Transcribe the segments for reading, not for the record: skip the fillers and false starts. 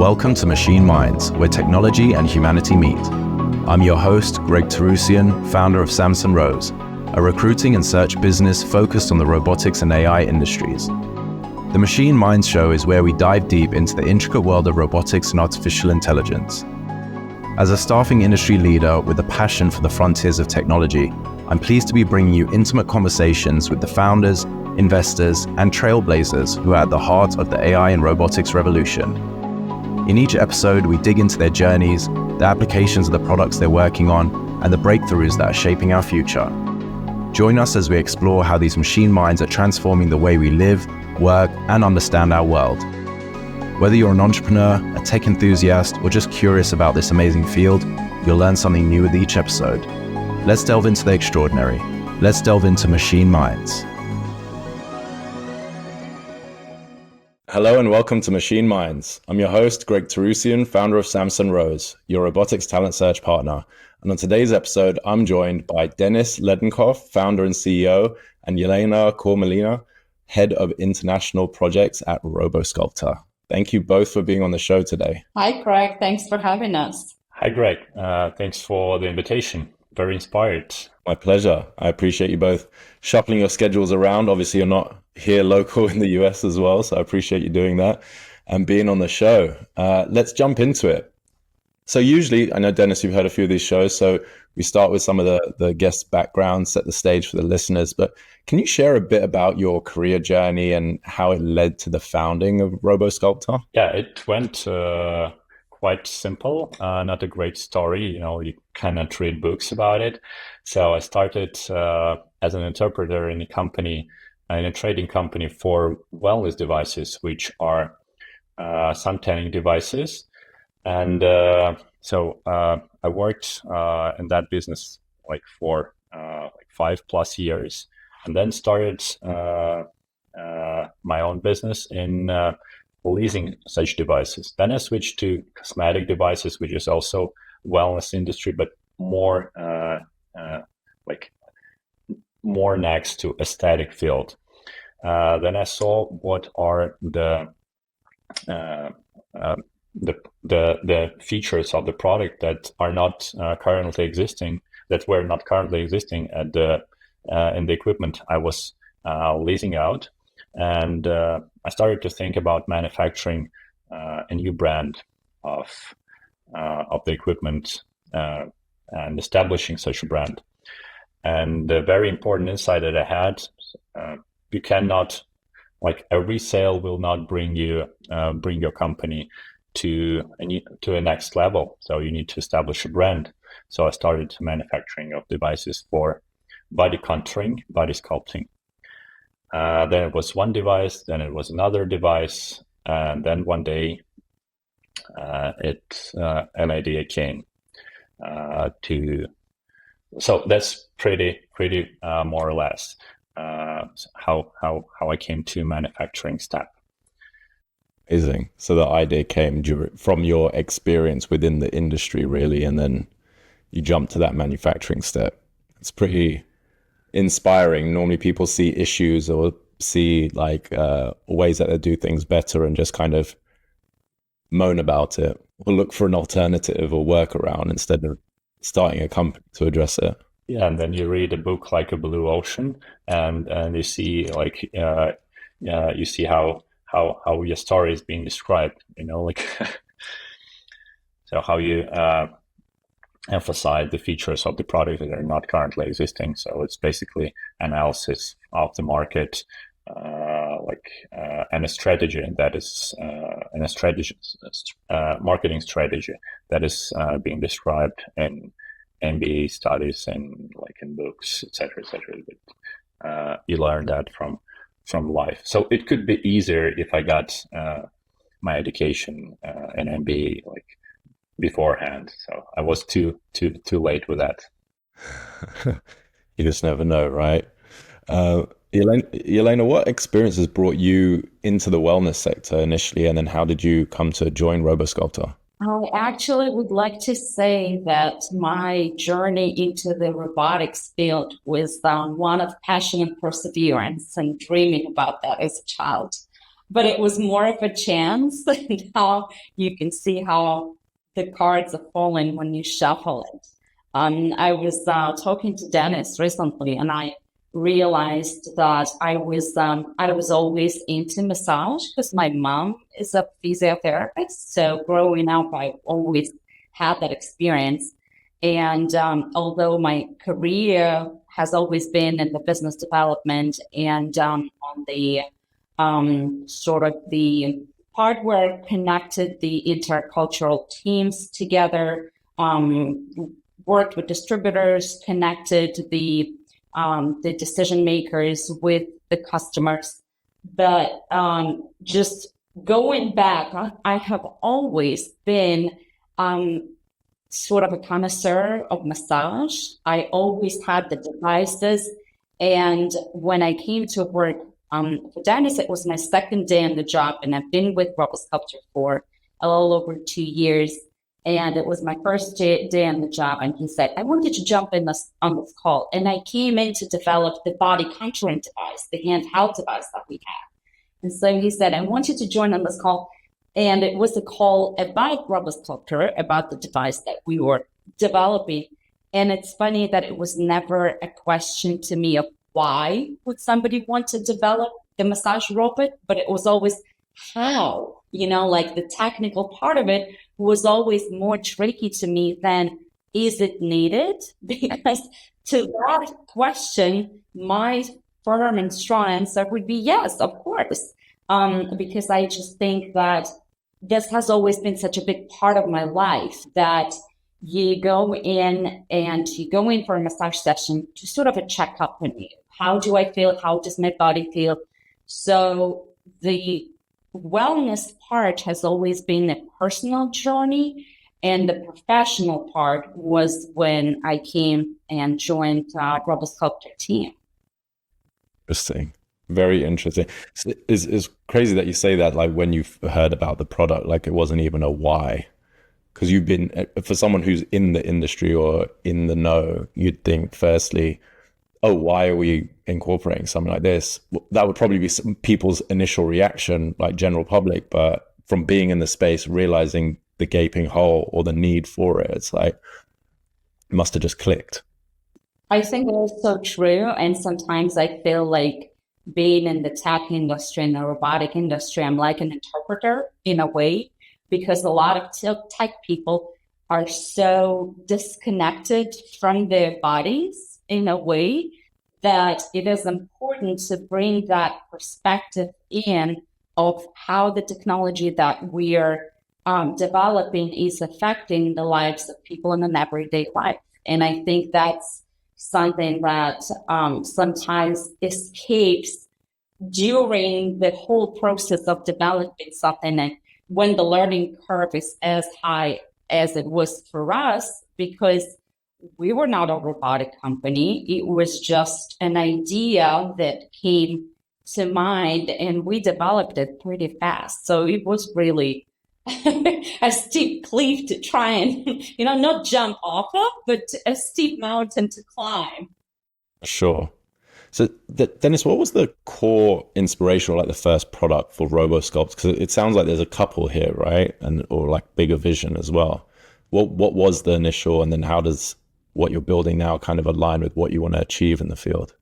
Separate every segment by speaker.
Speaker 1: Welcome to Machine Minds, where technology and humanity meet. I'm your host, Greg Terrusian, founder of Samson Rose, a recruiting and search business focused on the robotics and AI industries. The Machine Minds show is where we dive deep into the intricate world of robotics and artificial intelligence. As a staffing industry leader with a passion for the frontiers of technology, I'm pleased to be bringing you intimate conversations with the founders, investors, and trailblazers who are at the heart of the AI and robotics revolution. In each episode, we dig into their journeys, the applications of the products they're working on, and the breakthroughs that are shaping our future. Join us as we explore how these machine minds are transforming the way we live, work, and understand our world. Whether you're an entrepreneur, a tech enthusiast, or just curious about this amazing field, you'll learn something new with each episode. Let's delve into the extraordinary. Let's delve into machine minds. Hello and welcome to Machine Minds. I'm your host, Greg Terrusian, founder of Samson Rose, your robotics talent search partner. And on today's episode, I'm joined by Dennis Ledenkof, founder and CEO, and Yelena Kormilina, head of international projects at RoboSculptor. Thank you both for being on the show today.
Speaker 2: Hi, Greg. Thanks for having us.
Speaker 3: Hi, Greg. Thanks for the invitation. Very inspired.
Speaker 1: My pleasure. I appreciate you both shuffling your schedules around. Obviously, you're not here local in the US as well, so I appreciate you doing that and being on the show. Let's jump into it. So usually, I know, Dennis, you've heard a few of these shows, so we start with some of the guest backgrounds, set the stage for the listeners. But can you share a bit about your career journey and how it led to the founding of RoboSculptor?
Speaker 3: Yeah, it went quite simple, not a great story. You cannot read books about it. So I started as an interpreter in a trading company for wellness devices, which are sun tanning devices. And so I worked in that business for 5+ years, and then started my own business in leasing such devices. Then I switched to cosmetic devices, which is also wellness industry, but more next to aesthetic field. Then I saw what are the features of the product that are not currently existing, that were not currently existing at in the equipment I was leasing out, and I started to think about manufacturing a new brand of the equipment and establishing such a brand. And the very important insight that I had, you cannot, a resale will not bring your company to a next level. So you need to establish a brand. So I started manufacturing of devices for body contouring, body sculpting. Then it was one device, then it was another device, and then one day an idea came so that's pretty more or less how I came to manufacturing step.
Speaker 1: Amazing. So the idea came from your experience within the industry, really, and then you jumped to that manufacturing step. It's pretty inspiring. Normally people see issues or see ways that they do things better and just kind of moan about it or look for an alternative or workaround instead of starting a company to address it.
Speaker 3: Yeah, and then you read a book like A Blue Ocean, and you see you see how your story is being described. So how you emphasize the features of the product that are not currently existing. So it's basically analysis of the market, and a strategy that is marketing strategy that is being described in MBA studies and in books, etc., etc. But you learn that from life. So it could be easier if I got my education in MBA beforehand. So I was too late with that.
Speaker 1: You just never know, right? Yelena, what experiences brought you into the wellness sector initially, and then how did you come to join RoboSculptor?
Speaker 2: I actually would like to say that my journey into the robotics field was one of passion and perseverance and dreaming about that as a child. but it was more of a chance. Now you can see how the cards are falling when you shuffle it. I was talking to Dennis recently, and I realized that I was always into massage because my mom is a physiotherapist. So growing up, I always had that experience. And although my career has always been in the business development and on the sort of the part where connected the intercultural teams together, worked with distributors, connected the decision makers with the customers. But just going back, I have always been sort of a connoisseur of massage. I always had the devices. And when I came to work for Dennis, it was my second day on the job, and I've been with RoboSculptor for a little over 2 years. And it was my first day on the job, and he said, I want you to jump in on this call. And I came in to develop the body contouring device, the handheld device that we have. And so he said, I want you to join on this call. And it was a call about RoboSculptor, about the device that we were developing. And it's funny that it was never a question to me of why would somebody want to develop the massage robot, but it was always how, like the technical part of it was always more tricky to me than is it needed? Because to that question, my firm and strong answer would be yes, of course. Because I just think that this has always been such a big part of my life that you go in for a massage session to sort of a checkup on you. How do I feel? How does my body feel? So the wellness part has always been a personal journey, and the professional part was when I came and joined RoboSculptor team.
Speaker 1: Interesting. Very interesting. It's crazy that you say that, like when you've heard about the product, like it wasn't even a why. Because you've been, for someone who's in the industry or in the know, you'd think firstly, oh, why are we incorporating something like this? That would probably be some people's initial reaction, like general public, but from being in the space, realizing the gaping hole or the need for it, it's like, it must have just clicked.
Speaker 2: I think it's so true. And sometimes I feel like being in the tech industry and the robotic industry, I'm like an interpreter in a way, because a lot of tech people are so disconnected from their bodies in a way that it is important to bring that perspective in of how the technology that we are developing is affecting the lives of people in an everyday life. And I think that's something that sometimes escapes during the whole process of developing something, and when the learning curve is as high as it was for us, because we were not a robotic company. It was just an idea that came to mind, and we developed it pretty fast. So it was really a steep cliff to try and, not jump off of, but a steep mountain to climb.
Speaker 1: Sure. So Dennis, what was the core inspiration, or like the first product for RoboSculpt? Because it sounds like there's a couple here, right? Or like bigger vision as well. What was the initial, and then how does what you're building now kind of align with what you want to achieve in the field?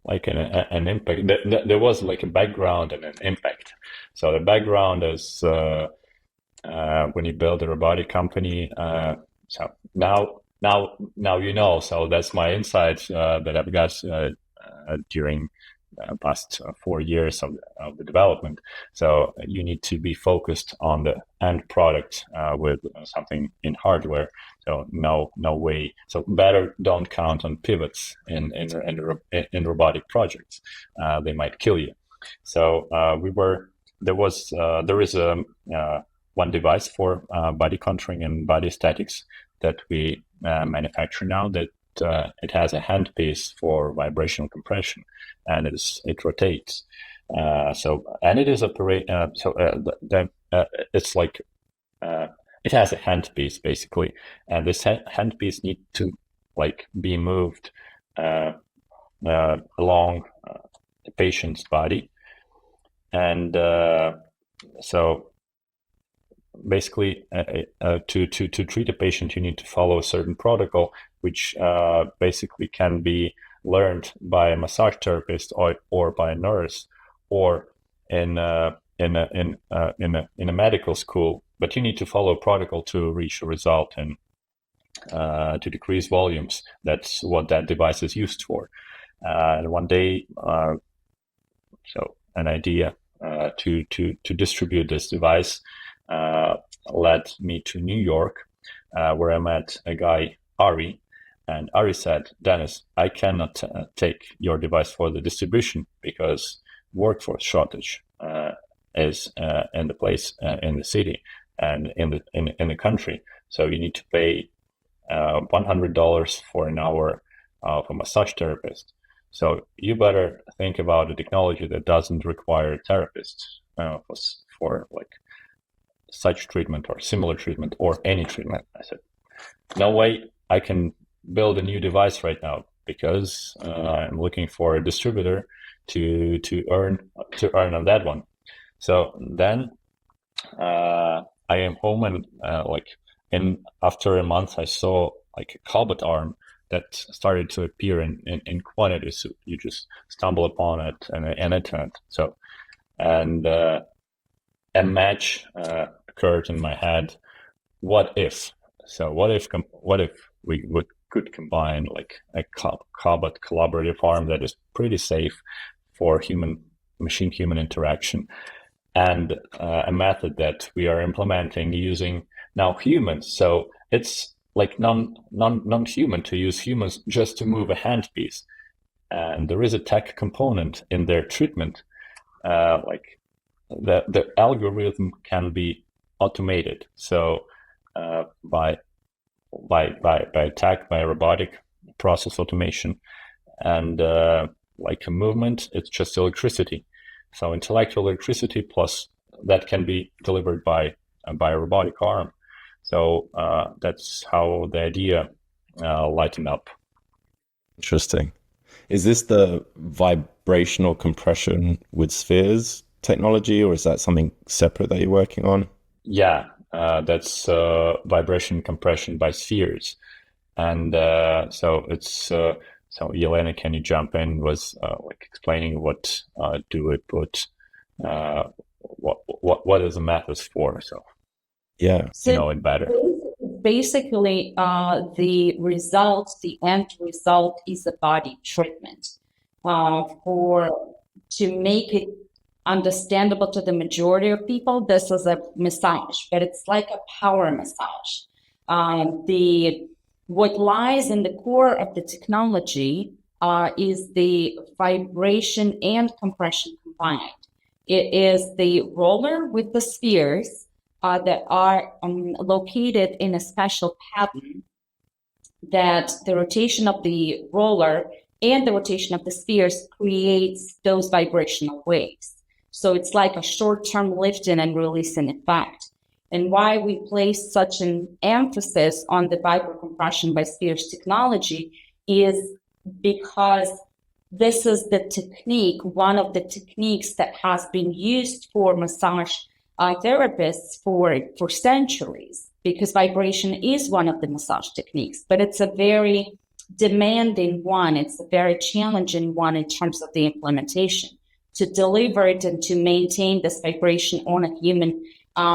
Speaker 3: Like an impact. There was like a background and an impact. So the background is when you build a robotic company. So now. So that's my insights that I've got during past 4 years of the development. So you need to be focused on the end product with something in hardware. So no way. So better don't count on pivots in robotic projects. They might kill you. So there is one device for body contouring and body aesthetics that we manufacture now, that it has a handpiece for vibrational compression, and it rotates. And it is it's like it has a handpiece basically, and this handpiece needs to like be moved along the patient's body, And so basically, to treat a patient, you need to follow a certain protocol, which basically can be learned by a massage therapist or by a nurse, or in a medical school. But you need to follow a protocol to reach a result and to decrease volumes. That's what that device is used for. And one day, so an idea to distribute this device led me to New York, where I met a guy, Ari. And Ari said, Dennis, I cannot take your device for the distribution because workforce shortage is in the place, in the city and in the country. So you need to pay $100 for an hour of a massage therapist. So you better think about a technology that doesn't require a therapist for like such treatment or similar treatment or any treatment. I said, no way I can build a new device right now because I'm looking for a distributor to earn on that one. So then I am home and after a month I saw like a cobot arm that started to appear in quantity. So you just stumble upon it and it turned. So, and a match occurred in my head. What if? So what if we could combine like a cobot collaborative arm that is pretty safe for machine-human interaction, and a method that we are implementing using now humans. So it's like non-human to use humans just to move a handpiece. And there is a tech component in their treatment. Like the algorithm can be automated. So by robotic process automation, and like a movement, it's just electricity. So intellectual electricity plus that can be delivered by a robotic arm. So that's how the idea lightened up.
Speaker 1: Interesting. Is this the vibrational compression with spheres technology, or is that something separate that you're working on?
Speaker 3: Yeah, that's vibration compression by spheres. And so it's so Yelena, can you jump in? Was like explaining what do we put, what is the methods for? So
Speaker 1: yeah,
Speaker 2: So
Speaker 3: you know it better.
Speaker 2: basically, the end result is a body treatment to make it understandable to the majority of people. This is a massage, but it's like a power massage. What lies in the core of the technology is the vibration and compression combined. It is the roller with the spheres that are located in a special pattern that the rotation of the roller and the rotation of the spheres creates those vibrational waves. So it's like a short-term lifting and releasing effect. And why we place such an emphasis on the vibro-compression by spheres technology is because this is the technique, one of the techniques that has been used for massage therapists for centuries, because vibration is one of the massage techniques, but it's a very demanding one. It's a very challenging one in terms of the implementation. To deliver it and to maintain this vibration on a human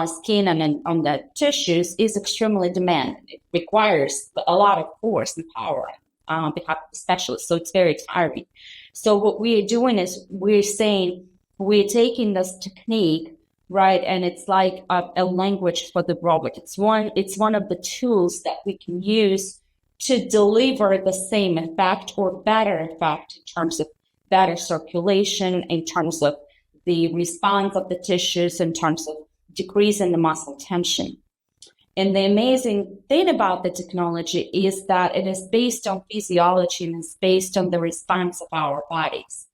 Speaker 2: skin and on the tissues is extremely demanding. It requires a lot of force and power on behalf of the specialist, so it's very tiring. So what we're doing is we're saying we're taking this technique, right, and it's like a language for the robot. It's one of the tools that we can use to deliver the same effect or better effect in terms of better circulation, in terms of the response of the tissues, in terms of decrease in the muscle tension. And the amazing thing about the technology is that it is based on physiology and it's based on the response of our bodies.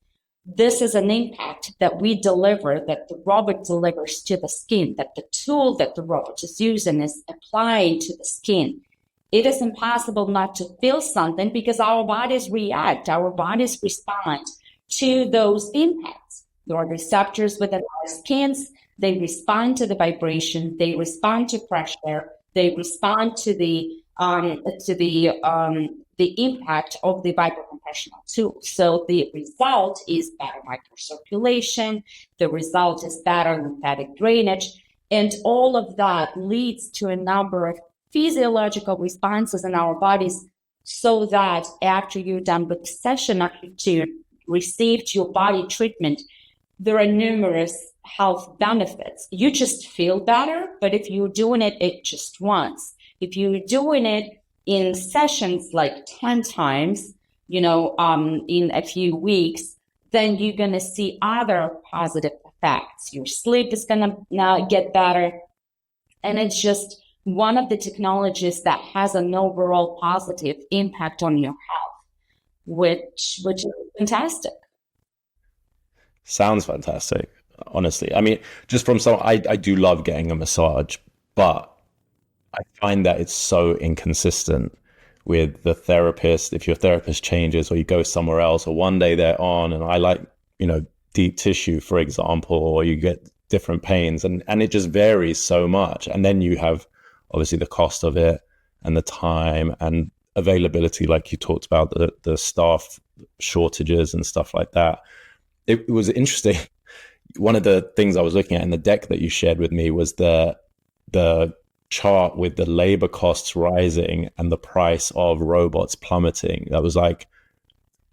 Speaker 2: This is an impact that we deliver, that the robot delivers to the skin, that the tool that the robot is using is applying to the skin. It is impossible not to feel something because our bodies react, our bodies respond to those impacts. There are receptors within our skins. They respond to the vibration. They respond to pressure. They respond to the impact of the vibrocompressional tool. So the result is better microcirculation. The result is better lymphatic drainage. And all of that leads to a number of physiological responses in our bodies, so that after you're done with the session, after you received your body treatment, there are numerous health benefits. You just feel better, but if you're doing it just once, if you're doing it in sessions like 10 times, in a few weeks, then you're going to see other positive effects. Your sleep is going to now get better. And it's just one of the technologies that has an overall positive impact on your health, which is fantastic.
Speaker 1: Sounds fantastic, honestly. I mean, just from I do love getting a massage, but I find that it's so inconsistent with the therapist. If your therapist changes or you go somewhere else, or one day they're on, and I like, deep tissue, for example, or you get different pains, and it just varies so much. And then you have obviously the cost of it and the time and availability, like you talked about, the staff shortages and stuff like that. It was interesting. One of the things I was looking at in the deck that you shared with me was the chart with the labor costs rising and the price of robots plummeting. That was like,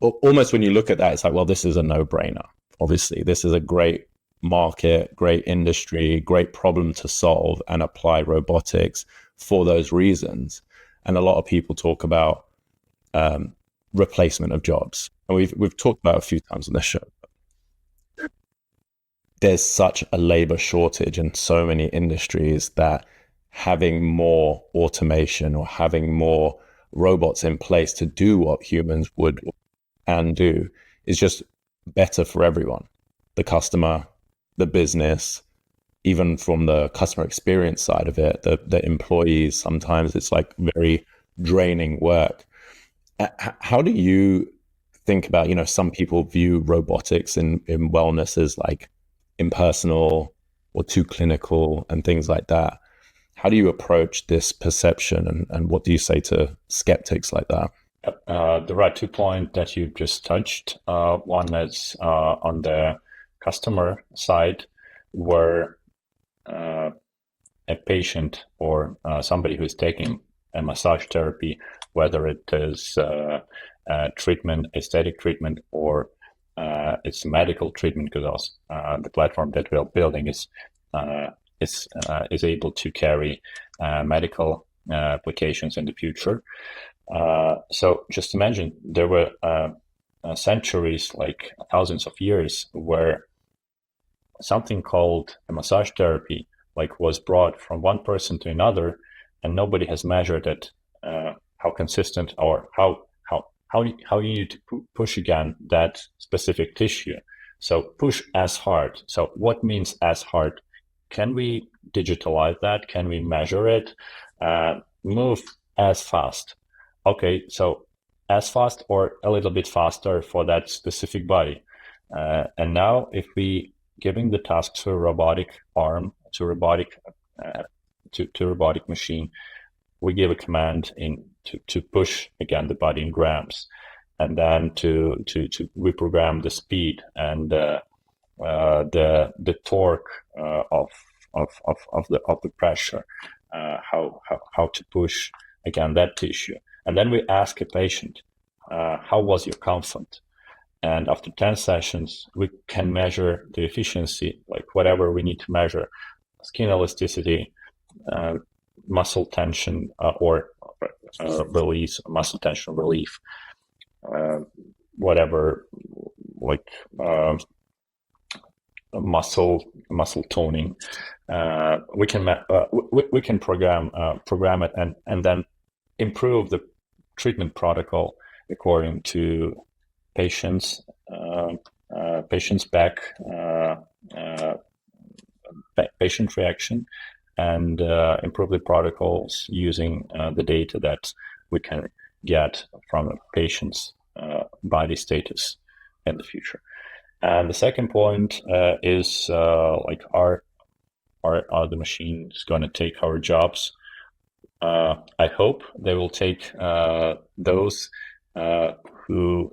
Speaker 1: almost when you look at that, it's like, well, this is a no-brainer. Obviously, this is a great market, great industry, great problem to solve and apply robotics for those reasons. And a lot of people talk about replacement of jobs. And we've talked about it a few times on this show. There's such a labor shortage in so many industries that having more automation or having more robots in place to do what humans would and do is just better for everyone. The customer, the business, even from the customer experience side of it, the employees, sometimes it's like very draining work. How do you think about, some people view robotics in wellness as like impersonal or too clinical and things like that. How do you approach this perception, and what do you say to skeptics like that?
Speaker 3: There are 2 points that you just touched. One is on the customer side, where a patient or somebody who's taking a massage therapy, whether it is treatment, aesthetic treatment, or it's medical treatment, because the platform that we're building is able to carry medical applications in the future. So just imagine there were centuries, like thousands of years, where something called a massage therapy was brought from one person to another, and nobody has measured it, how consistent or how you need to push again that specific tissue. So push as hard. So what means as hard? Can we digitalize that? Can we measure it? Move as fast. Okay, so as fast or a little bit faster for that specific body. And now if we giving the task to a robotic arm, to robotic machine, we give a command to push again the body in grams, and then to reprogram the speed and the torque of the pressure, how to push again that tissue. And then we ask a patient, how was your comfort? And after 10 sessions, we can measure the efficiency, whatever we need to measure: skin elasticity, muscle tension, or release, muscle tension relief, whatever, muscle toning. We can program it and then improve the treatment protocol according to patient's patient reaction, and improve the protocols using the data that we can get from a patient's body status in the future. And the second point is like, are the machines going to take our jobs? I hope they will take those who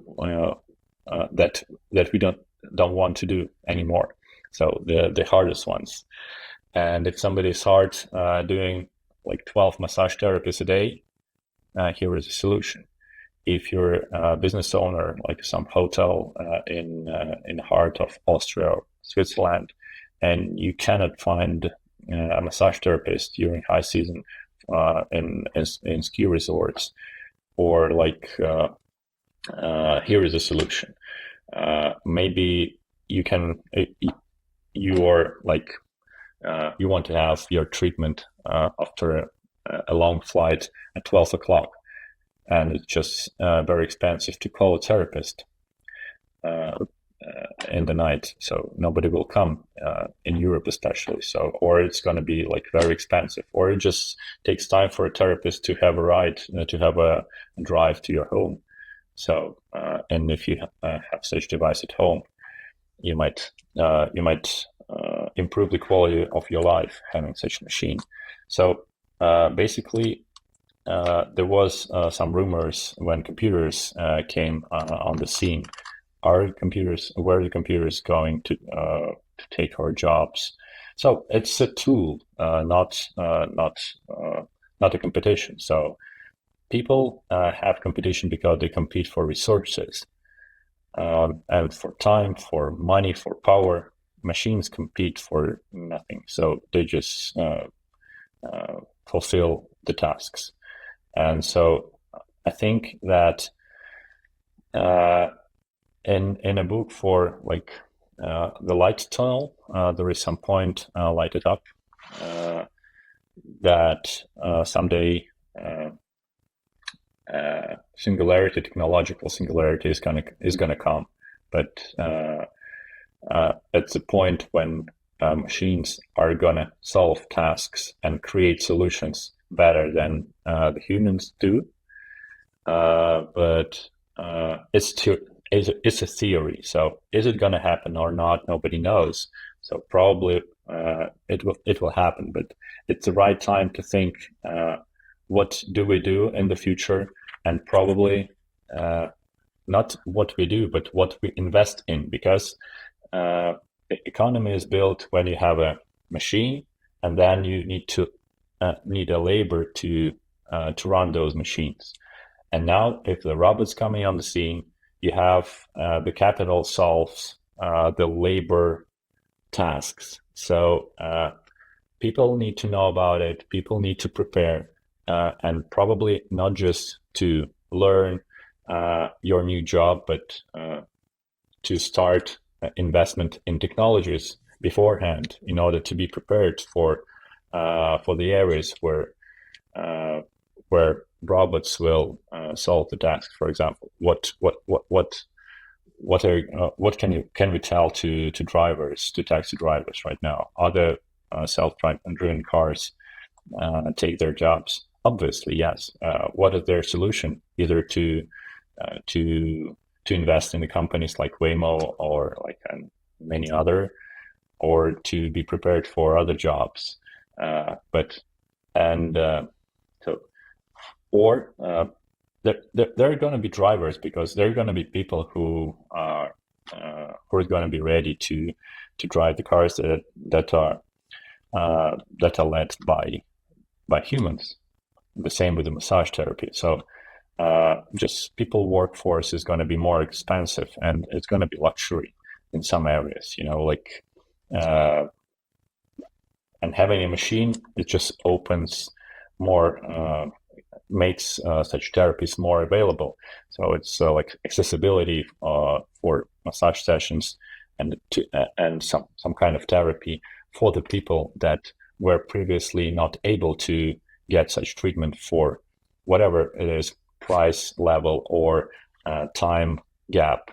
Speaker 3: that we don't want to do anymore. So the hardest ones. And if somebody is hard doing like 12 massage therapies a day, here is a solution. If you're a business owner, like some hotel in the heart of Austria or Switzerland, and you cannot find a massage therapist during high season in ski resorts, or like here is a solution. Maybe you can you are like you want to have your treatment after a long flight at 12 o'clock, and it's just very expensive to call a therapist in the night, so nobody will come in Europe especially. So, or it's going to be like very expensive, or it just takes time for a therapist to have a ride, to have a drive to your home. So, and if you have such device at home, you might improve the quality of your life having such a machine. So basically, there was some rumors when computers came on the scene. Were the computers going to take our jobs? So it's a tool, not a competition. So people have competition because they compete for resources, and for time, for money, for power. Machines compete for nothing, so they just fulfill the tasks. And so I think that in a book for like the light tunnel, there is some point lighted up that someday technological singularity is gonna come, but it's a point when machines are gonna solve tasks and create solutions better than the humans do. But it's a theory. So is it gonna happen or not? Nobody knows. So probably it will happen, but it's the right time to think. What do we do in the future? And probably not what we do, but what we invest in, because the economy is built when you have a machine, and then you need a labor to run those machines. And now, if the robots coming on the scene, you have the capital solves the labor tasks. So people need to know about it. People need to prepare. And probably not just to learn your new job, but to start investment in technologies beforehand in order to be prepared for the areas where robots will solve the task. For example, what can we tell to drivers, to taxi drivers right now? Are there self-driven cars take their jobs? Obviously, yes. What is their solution? Either to invest in the companies like Waymo or like many other, or to be prepared for other jobs. There are going to be drivers, because there are going to be people who are going to be ready to drive the cars that are led by humans. The same with the massage therapy. So just people workforce is going to be more expensive, and it's going to be luxury in some areas, like and having a machine, it just opens more, makes such therapies more available. So it's like accessibility for massage sessions and some kind of therapy for the people that were previously not able to get such treatment for whatever it is, price level or time gap,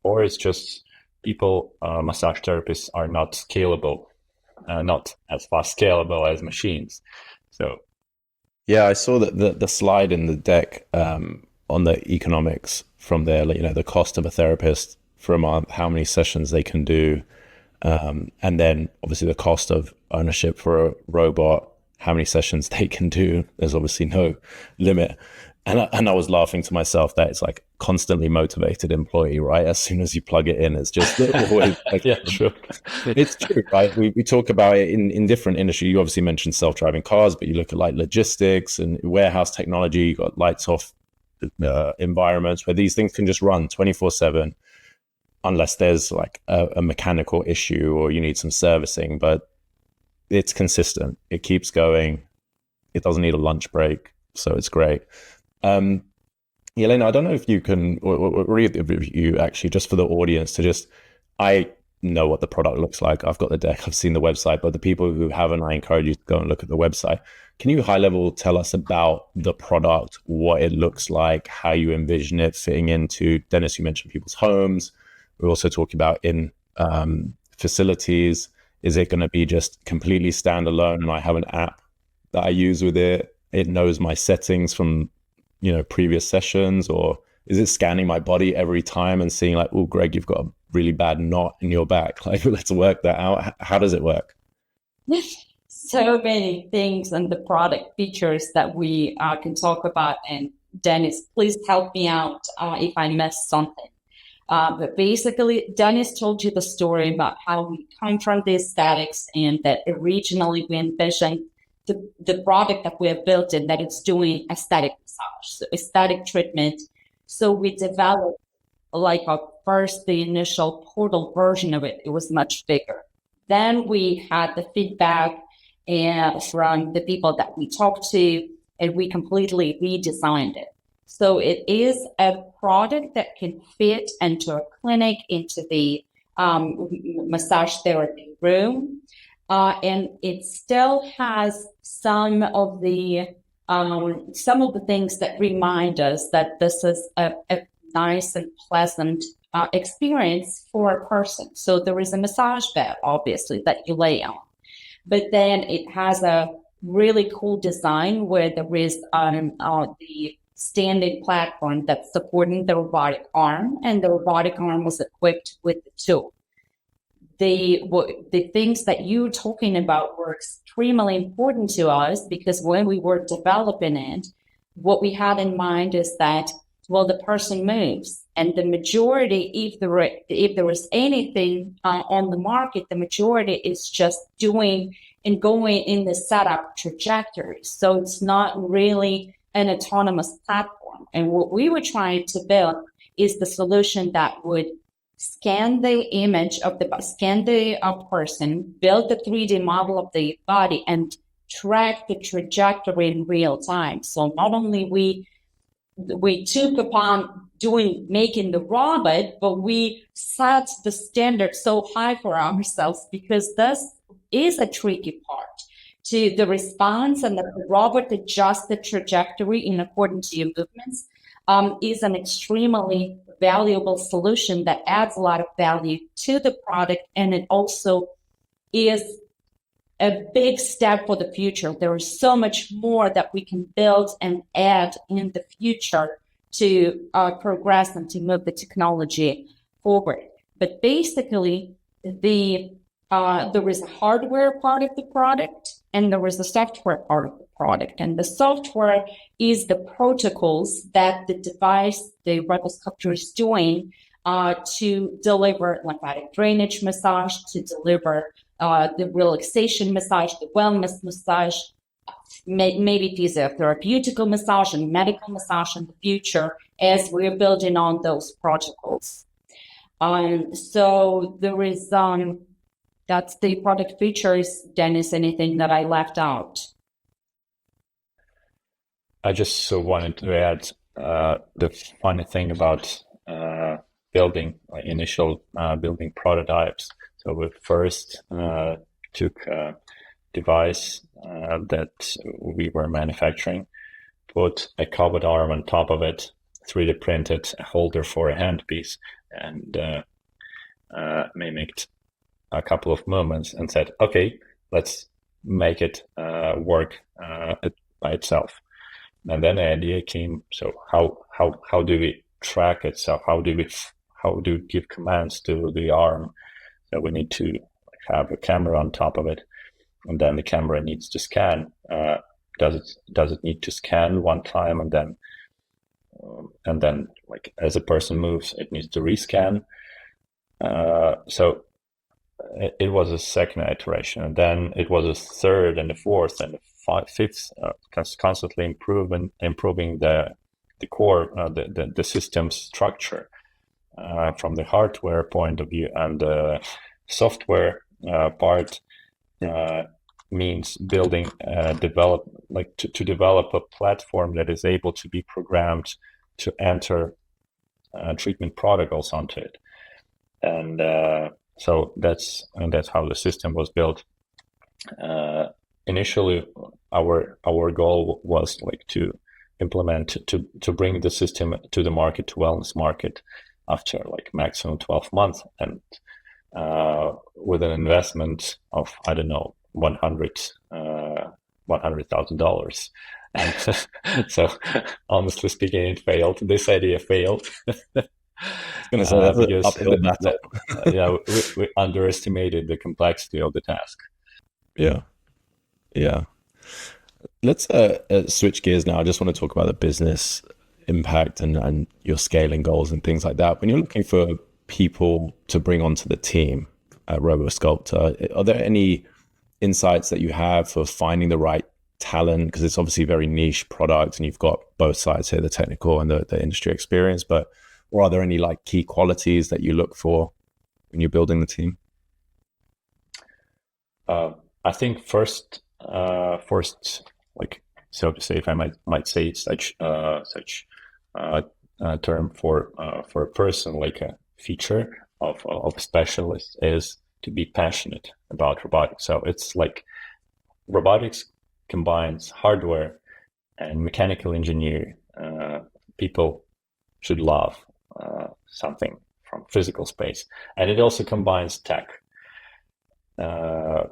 Speaker 3: or it's just people, massage therapists are not scalable, not as fast scalable as machines. So
Speaker 1: yeah, I saw that the slide in the deck on the economics from there, the cost of a therapist from how many sessions they can do. And then obviously the cost of ownership for a robot, how many sessions they can do. There's obviously no limit. And I was laughing to myself that it's like constantly motivated employee, right? As soon as you plug it in, it's just always like,
Speaker 3: Yeah, true.
Speaker 1: it's true, right? We talk about it in different industries. You obviously mentioned self-driving cars, but you look at like logistics and warehouse technology, you got lights off environments where these things can just run 24/7 unless there's like a mechanical issue or you need some servicing, but it's consistent. It keeps going. It doesn't need a lunch break. So it's great. Yelena, I don't know if you can, or read the review actually, just for the audience to just, I know what the product looks like. I've got the deck, I've seen the website, but the people who haven't, I encourage you to go and look at the website. Can you high level tell us about the product, what it looks like, how you envision it fitting into, Dennis, you mentioned people's homes. We're also talking about in facilities. Is it going to be just completely standalone and I have an app that I use with it? It knows my settings from, previous sessions, or is it scanning my body every time and seeing like, oh, Greg, you've got a really bad knot in your back. Like, let's work that out. How does it work?
Speaker 2: So many things and the product features that we can talk about. And Dennis, please help me out if I missed something. But basically, Dennis told you the story about how we come from the aesthetics and that originally we envisioned the product that we have built in, that it's doing aesthetic massage, so aesthetic treatment. So we developed the initial portal version of it. It was much bigger. Then we had the feedback from the people that we talked to, and we completely redesigned it. So it is a product that can fit into a clinic, into the massage therapy room. And it still has some of the things that remind us that this is a nice and pleasant experience for a person. So there is a massage bed, obviously, that you lay on. But then it has a really cool design where there is the standing platform that's supporting the robotic arm, and the robotic arm was equipped with the tool. The things that you're talking about were extremely important to us, because when we were developing it, what we had in mind is that, well, the person moves, and the majority, if there is anything on the market, the majority is just doing and going in the setup trajectory. So it's not really an autonomous platform. And what we were trying to build is the solution that would scan the image of the person, build the 3D model of the body, and track the trajectory in real time. So not only we took upon making the robot, but we set the standard so high for ourselves, because this is a tricky part. To the response, and the robot adjusts the trajectory in accordance to your movements, is an extremely valuable solution that adds a lot of value to the product, and it also is a big step for the future. There is so much more that we can build and add in the future to progress and to move the technology forward. But basically, there is a hardware part of the product, and there is a software part of the product. And the software is the protocols that the device, the RoboSculptor, is doing to deliver lymphatic drainage massage, to deliver the relaxation massage, the wellness massage, maybe physiotherapeutic massage and medical massage in the future, as we're building on those protocols. So there is, that's the product features. Dennis, anything that I left out?
Speaker 3: I just wanted to add the funny thing about building initial building prototypes. So we first took a device that we were manufacturing, put a cobalt arm on top of it, 3D printed a holder for a handpiece, and mimicked a couple of movements and said, okay, let's make it work by itself. And then the idea came, so how do we track it? So how how do you give commands to the arm? So we need to have a camera on top of it, and then the camera needs to scan. Does it need to scan one time, and then like as a person moves, it needs to rescan. So it was a second iteration, and then it was a third and a fourth and a fifth, constantly improving the core, the system structure from the hardware point of view, and the software part means building, to develop a platform that is able to be programmed to enter treatment protocols onto it, and so that's how the system was built. Initially, our goal was like to implement to bring the system to the market, to wellness market, after like maximum 12 months, and with an investment of, I don't know, $100,000. And so, honestly speaking, it failed. This idea failed.
Speaker 1: Going to say that's an uphill battle.
Speaker 3: We underestimated the complexity of the task.
Speaker 1: Yeah. Let's switch gears now. I just want to talk about the business impact and your scaling goals and things like that. When you're looking for people to bring onto the team at RoboSculptor, are there any insights that you have for finding the right talent? Because it's obviously a very niche product, and you've got both sides here, the technical and the industry experience. Or are there any like key qualities that you look for when you're building the team?
Speaker 3: I think first, like, so to say, if I might say such term for a person, like a feature of a specialist, is to be passionate about robotics. So it's like robotics combines hardware and mechanical engineering. People should love something from physical space, and it also combines tech,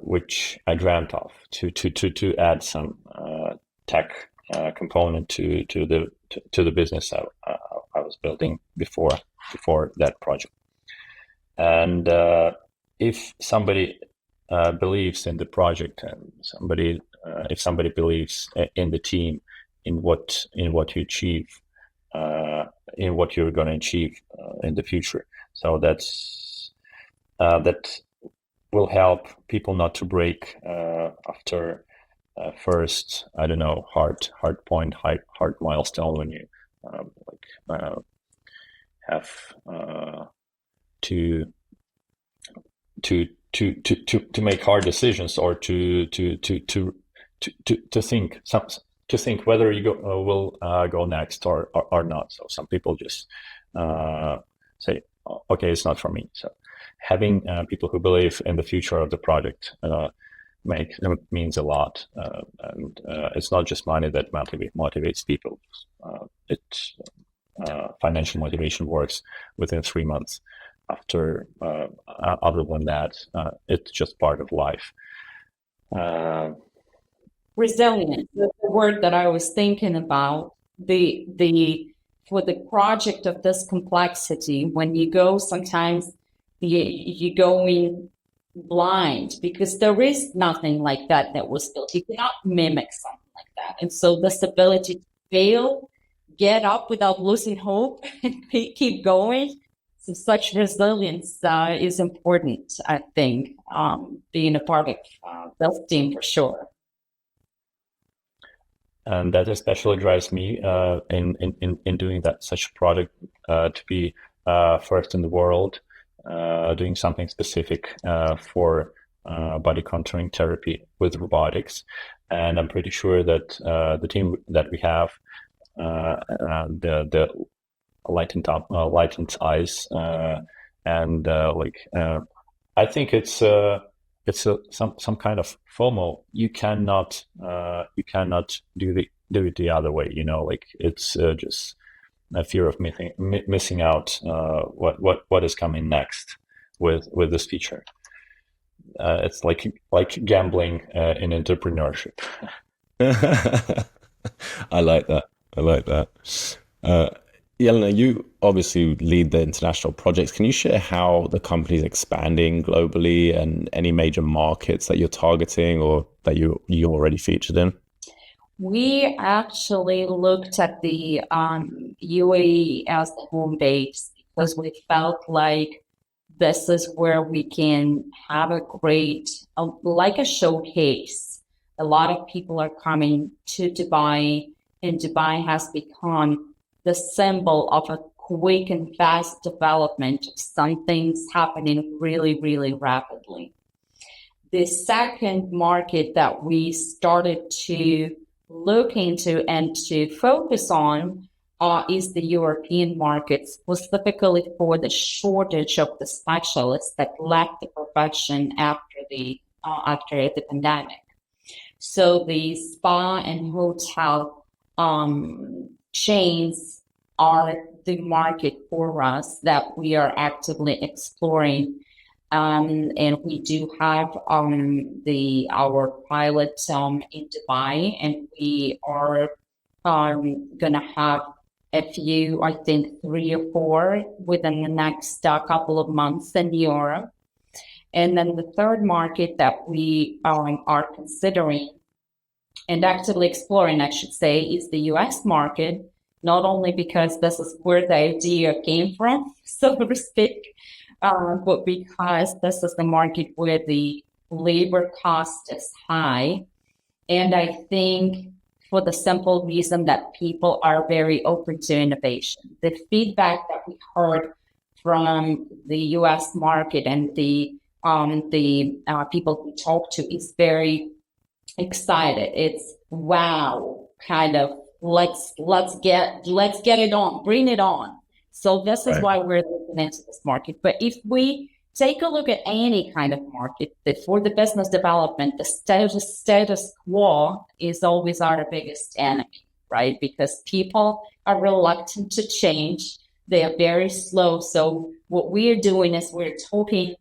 Speaker 3: which I dreamt of to add some tech component to the business I was building before that project. And if somebody believes in the project, and if somebody believes in the team, in what you achieve, in what you're going to achieve in the future, so that will help people not to break after first, I don't know, hard milestone, when you have to make hard decisions, or to think whether you will go next or not. So some people just say, okay, it's not for me. So having people who believe in the future of the project means a lot, and it's not just money that motivates people. Financial motivation works within 3 months. Other than that, it's just part of life.
Speaker 2: Resilient, the word that I was thinking about. For the project of this complexity, when you go, sometimes you go in blind, because there is nothing like that was built. You cannot mimic something like that. And so this ability to fail, get up without losing hope, and keep going. So such resilience is important, I think, being a part of this team for sure.
Speaker 3: And that especially drives me in doing such a product, to be first in the world, doing something specific for body contouring therapy with robotics. And I'm pretty sure that the team that we have, the lightened eyes, and I think it's some kind of FOMO. You cannot do it the other way. It's just a fear of missing out what is coming next with this feature. It's like gambling in entrepreneurship.
Speaker 1: I like that. Yelena, you obviously lead the international projects. Can you share how the company is expanding globally and any major markets that you're targeting or that you already featured in?
Speaker 2: We actually looked at the UAE as the home base because we felt like this is where we can have a great, like a showcase. A lot of people are coming to Dubai, and Dubai has become the symbol of a quick and fast development of some things happening really, really rapidly. The second market that we started to look into and to focus on is the European market, specifically for the shortage of the specialists that lacked the profession after the pandemic. So the spa and hotel chains are the market for us that we are actively exploring. And we do have our pilot in Dubai, and we are gonna have a few, I think 3 or 4 within the next couple of months in Europe. And then the third market that we are considering and actively exploring, I should say, is the US market, not only because this is where the idea came from, so to speak, but because this is the market where the labor cost is high. And I think for the simple reason that people are very open to innovation. The feedback that we heard from the US market and the people we talk to is very excited. It's wow, kind of let's get it on, bring it on. So this is why we're looking into this market. But if we take a look at any kind of market, for the business development, the status quo is always our biggest enemy, right? Because people are reluctant to change. They are very slow. So what we're doing is we're talking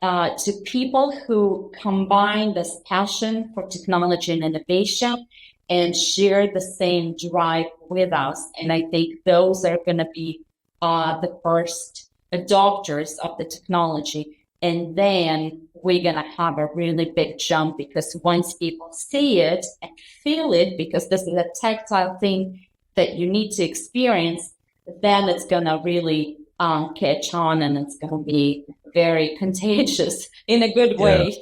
Speaker 2: to people who combine this passion for technology and innovation and share the same drive with us. And I think those are going to be the first adopters of the technology. And then we're going to have a really big jump because once people see it and feel it, because this is a tactile thing that you need to experience, then it's going to really catch on, and it's going to be very contagious in a good way.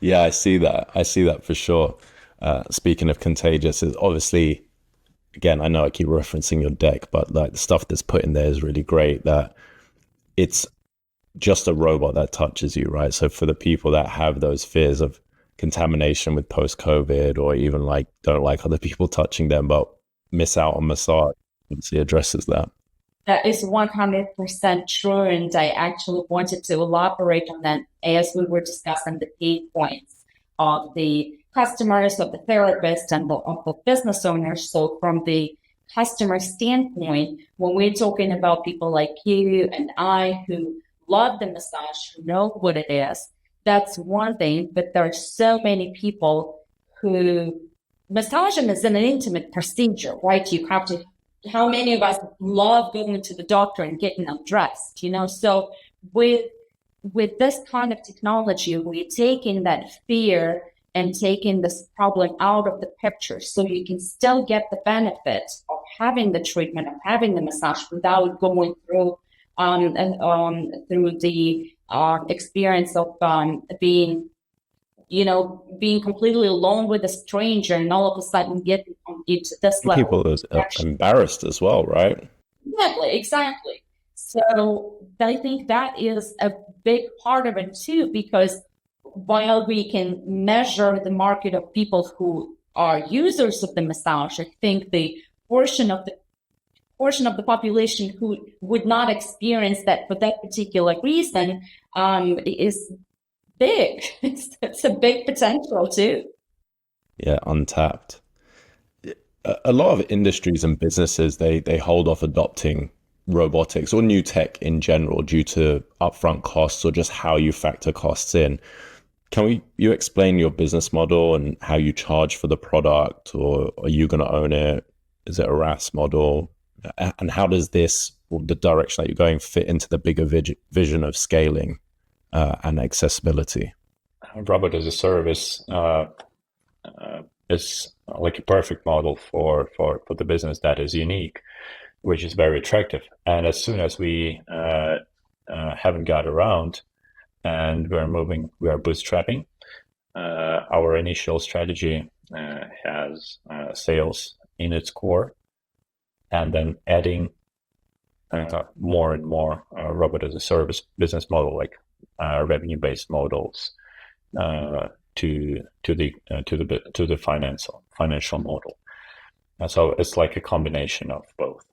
Speaker 1: Yeah, I see that. I see that for sure. Speaking of contagious, is obviously, again, I know I keep referencing your deck, but like the stuff that's put in there is really great, that it's just a robot that touches you, right? So for the people that have those fears of contamination with post-COVID, or even like don't like other people touching them, but miss out on massage, obviously addresses that.
Speaker 2: That is 100% true. And I actually wanted to elaborate on that as we were discussing the pain points of the customers, of the therapists, and of the business owners. So from the customer standpoint, when we're talking about people like you and I who love the massage, who know what it is, that's one thing. But there are so many people who massaging is an intimate procedure, right? You have to, how many of us love going to the doctor and getting undressed, So with this kind of technology, we're taking that fear and taking this problem out of the picture, so you can still get the benefit of having the treatment, of having the massage without going through through the experience of being completely alone with a stranger and all of a sudden get into this level.
Speaker 1: People are embarrassed as well, right?
Speaker 2: Exactly. So I think that is a big part of it too, because while we can measure the market of people who are users of the massage, I think the portion of the population who would not experience that for that particular reason is big. It's a big potential too.
Speaker 1: Yeah, untapped. A lot of industries and businesses, they hold off adopting robotics or new tech in general due to upfront costs or just how you factor costs in. Can you explain your business model and how you charge for the product, or are you going to own it? Is it a RaaS model? And how does this, or the direction that you're going, fit into the bigger vision of scaling and accessibility?
Speaker 3: Robot as a service is like a perfect model for the business that is unique, which is very attractive. And as soon as we haven't got around and we are bootstrapping, our initial strategy has sales in its core, and then adding more and more robot as a service business model, like revenue-based models to the financial model. So it's like a combination of both.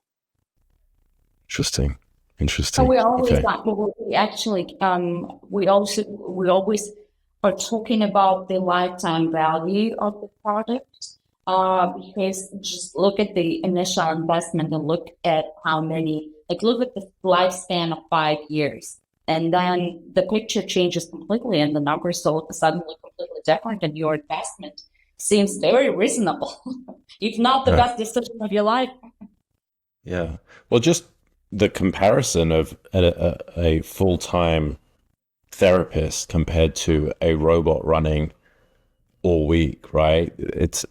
Speaker 1: Interesting.
Speaker 2: So we always
Speaker 1: Okay.
Speaker 2: we always are talking about the lifetime value of the product, because just look at the initial investment and look at look at the lifespan of 5 years, and then the picture changes completely, and the numbers are suddenly completely different, and your investment seems very reasonable, if not the best decision of your life.
Speaker 1: Yeah. Well, just the comparison of a full-time therapist compared to a robot running all week, right? It's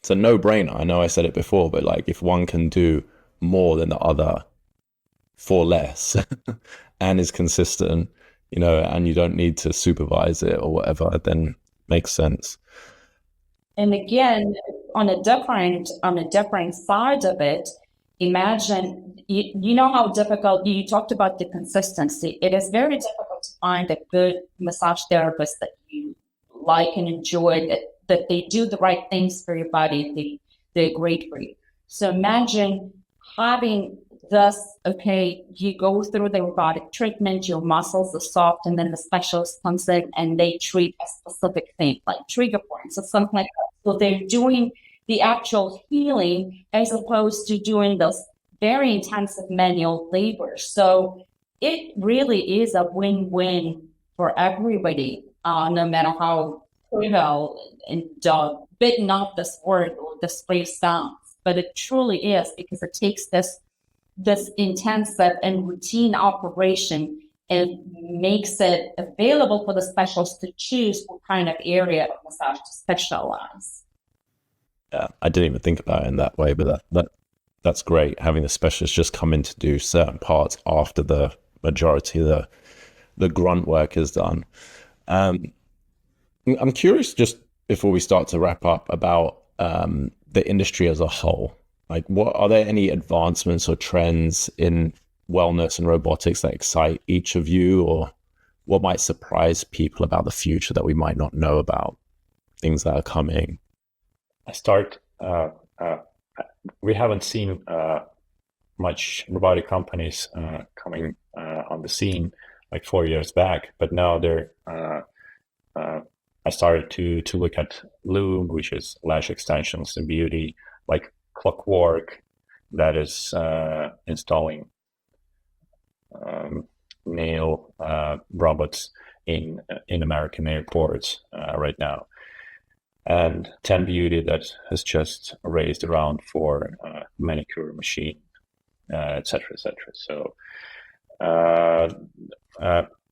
Speaker 1: a no-brainer. I know I said it before, but like if one can do more than the other for less and is consistent, and you don't need to supervise it or whatever, then makes sense.
Speaker 2: And again, on a different side of it, imagine, you know how difficult, you talked about the consistency. It is very difficult to find a good massage therapist that you like and enjoy, that they do the right things for your body, they're great for you. So imagine having this, okay, you go through the robotic treatment, your muscles are soft, and then the specialist comes in and they treat a specific thing, like trigger points or something like that. So they're doing the actual healing as opposed to doing this very intensive manual labor. So it really is a win-win for everybody, no matter how trivial and bitten off this word or this phrase sounds. But it truly is, because it takes this intensive and routine operation and makes it available for the specialist to choose what kind of area of massage to specialize.
Speaker 1: Yeah, I didn't even think about it in that way, but that's great, having the specialist just come in to do certain parts after the majority of the grunt work is done. I'm curious, just before we start to wrap up, about the industry as a whole. Like, what are there any advancements or trends in wellness and robotics that excite each of you, or what might surprise people about the future that we might not know about, things that are coming?
Speaker 3: We haven't seen much robotic companies coming on the scene like 4 years back, but now I started to look at Loom, which is lash extensions in beauty, like Clockwork, that is installing nail robots in American airports right now, and 10 Beauty that has just raised a round for manicure machine, etc., etc. So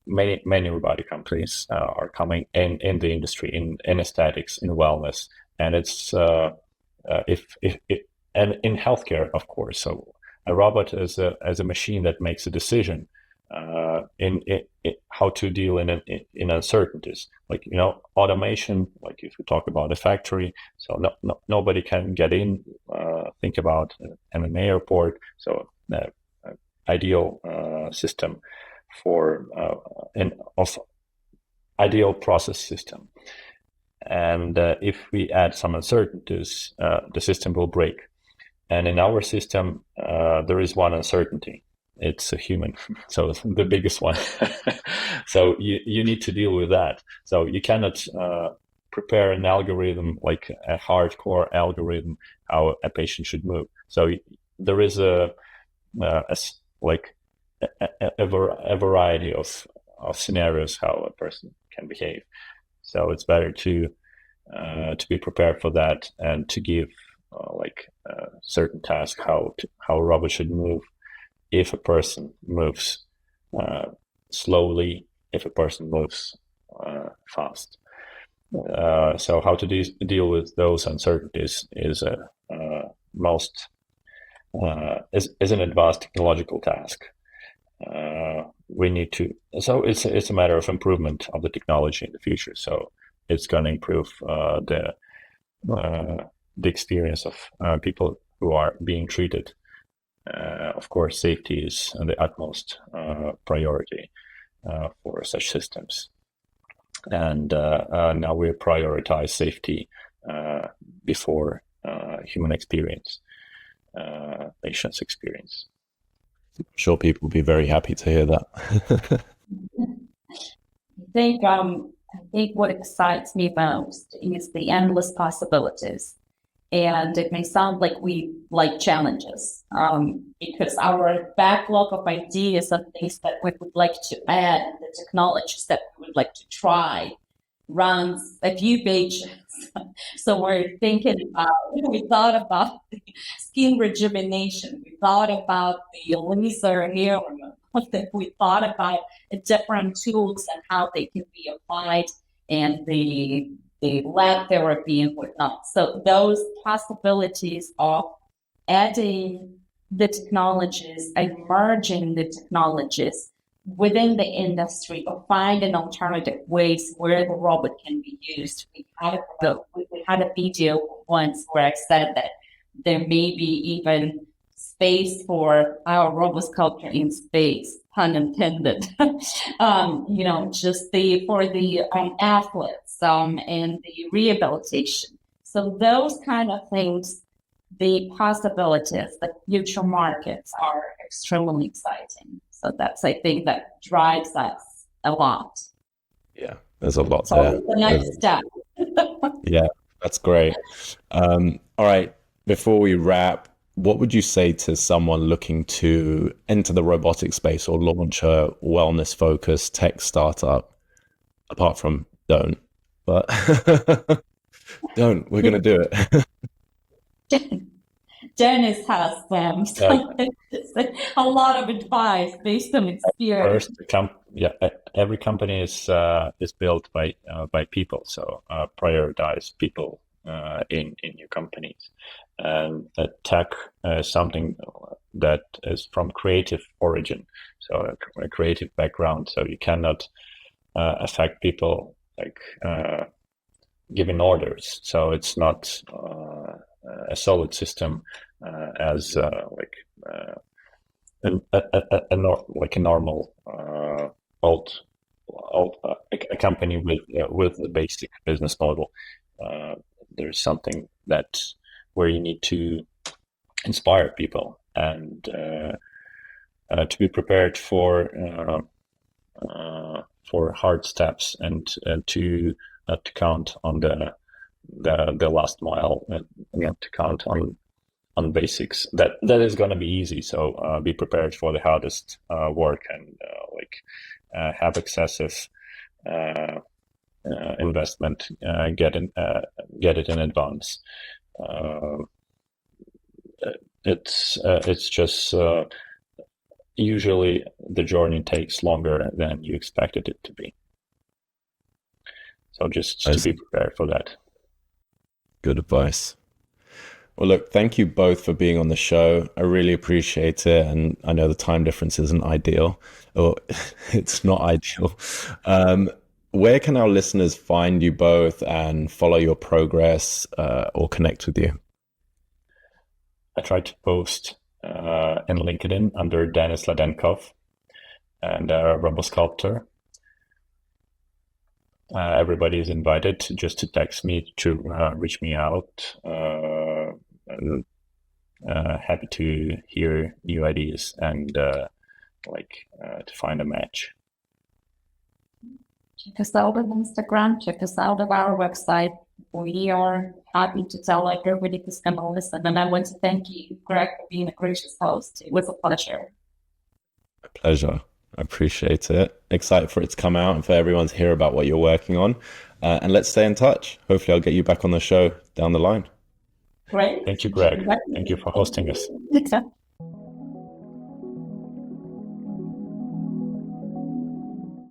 Speaker 3: many robotic companies are coming in the industry, in aesthetics, in wellness, and it's and in healthcare, of course. So a robot is a machine that makes a decision in how to deal in uncertainties, like automation. Like if we talk about a factory, so nobody can get in. Think about an airport. So ideal system for ideal process system. And if we add some uncertainties, the system will break. And in our system, there is one uncertainty. It's a human, so the biggest one. So you need to deal with that. So you cannot prepare an algorithm, like a hardcore algorithm, how a patient should move. So there is a variety of scenarios how a person can behave. So it's better to be prepared for that and to give certain task, how a robot should move if a person moves slowly, if a person moves fast. So how to deal with those uncertainties is an advanced technological task. We need to. So it's a matter of improvement of the technology in the future. So it's going to improve the experience of people who are being treated. Of course, safety is the utmost priority for such systems. And now we prioritize safety before human experience, patient's experience.
Speaker 1: I'm sure people will be very happy to hear that.
Speaker 2: I think what excites me most is the endless possibilities. And it may sound like we like challenges, because our backlog of ideas and things that we would like to add, the technologies that we would like to try, runs a few pages. So we're thinking about, we thought about the skin rejuvenation, we thought about the laser hair removal, we thought about different tools and how they can be applied, and the lab therapy and whatnot. So those possibilities of adding the technologies and merging the technologies within the industry, or finding alternative ways where the robot can be used. We had a video once where I said that there may be even space for our RoboSculptor in space, pun intended. Just for the athletes and the rehabilitation. So those kind of things, the possibilities, the future markets are extremely exciting. So that's, I think, that drives us a lot.
Speaker 1: Yeah, there's a lot
Speaker 2: so
Speaker 1: there.
Speaker 2: The next step.
Speaker 1: Yeah, that's great. All right, before we wrap, what would you say to someone looking to enter the robotic space or launch a wellness-focused tech startup? Apart from don't, but don't. We're going to do it.
Speaker 2: Dennis has a lot of advice based on experience.
Speaker 3: First, every company is built by people. So prioritize people in your companies, and tech is something that is from creative origin, so a creative background. So you cannot affect people like giving orders. So it's not a solid system as like a normal a company with a basic business model. There's something that where you need to inspire people and to be prepared for hard steps, and to not to count on the last mile, and to count on basics. That is going to be easy. So be prepared for the hardest work, and have excessive investment. Get it in advance. It's just usually the journey takes longer than you expected it to be. So just to be prepared for that.
Speaker 1: Good advice. Well, look, thank you both for being on the show. I really appreciate it. And I know the time difference isn't ideal, or it's not ideal. Where can our listeners find you both and follow your progress or connect with you?
Speaker 3: I try to post in LinkedIn under Dennis Ledenkof and RoboSculptor. Everybody is invited just to text me, to reach me out. Happy to hear new ideas and to find a match.
Speaker 2: Check us out on Instagram, check us out on our website. We are happy to tell everybody who's going to listen. And I want to thank you, Greg, for being a gracious host. It was a pleasure.
Speaker 1: My pleasure. I appreciate it. Excited for it to come out and for everyone to hear about what you're working on. And let's stay in touch. Hopefully I'll get you back on the show down the line.
Speaker 2: Great.
Speaker 3: Thank you, Greg. Thank you for hosting us.